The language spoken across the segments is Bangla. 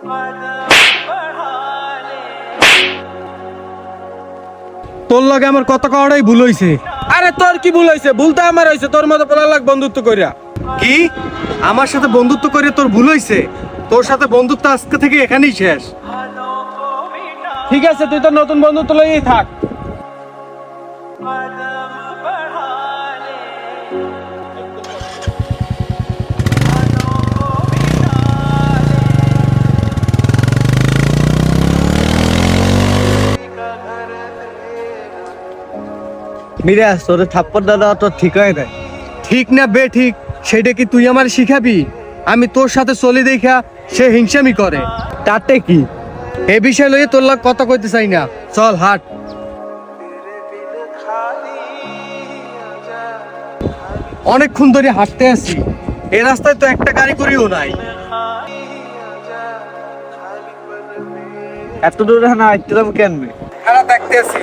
তোর লগে আমার কত কড়াই ভুল হইছে। আরে তোর কি ভুল হয়েছে? ভুল তো আমার হয়েছে, তোর মতো পোলা লাগ বন্ধুত্ব করিয়া। কি আমার সাথে বন্ধুত্ব করে তোর ভুল হইছে? তোর সাথে বন্ধুত্ব আজকে থেকে এখানেই শেষ। ঠিক আছে, তুই তো নতুন বন্ধুত্ব লইয়াই থাক। মিরাজ, তোর থাপ্পড় দাদা তো ঠিক হয় নাই। ঠিক না বে ঠিক সেটা কি তুই আমার শিখাবি? আমি তোর সাথে চলি দেখা সে হিংসামি করে, তাতে কি? এ বিষয় লইয়ে তোর লাগ কথা কইতে চাই না, চল হাট। অনেকক্ষণ ধরে হাঁটতে আছি, এই রাস্তায় তো একটা গাড়ি করিও নাই। এত দূরে না হাঁটতে যাবো কেমনে? খারাপ দেখতে আছি।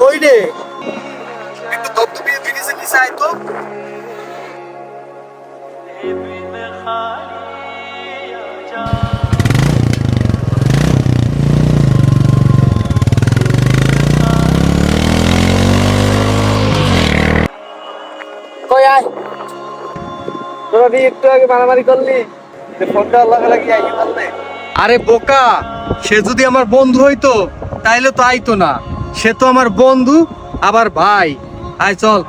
কই রে, একটু দপদপিয়ে ব্রিজে নিচে আয় তো। কই আয়, তোরা দিয়ে একটু আগে মারামারি করলি, ফোনটা লাগালাগি আইকে পারলে। আরে বোকা, সে যদি আমার বন্ধু হইতো তাইলে তো আইতো না। সে তো আমার বন্ধু আবার ভাই। আয় চল।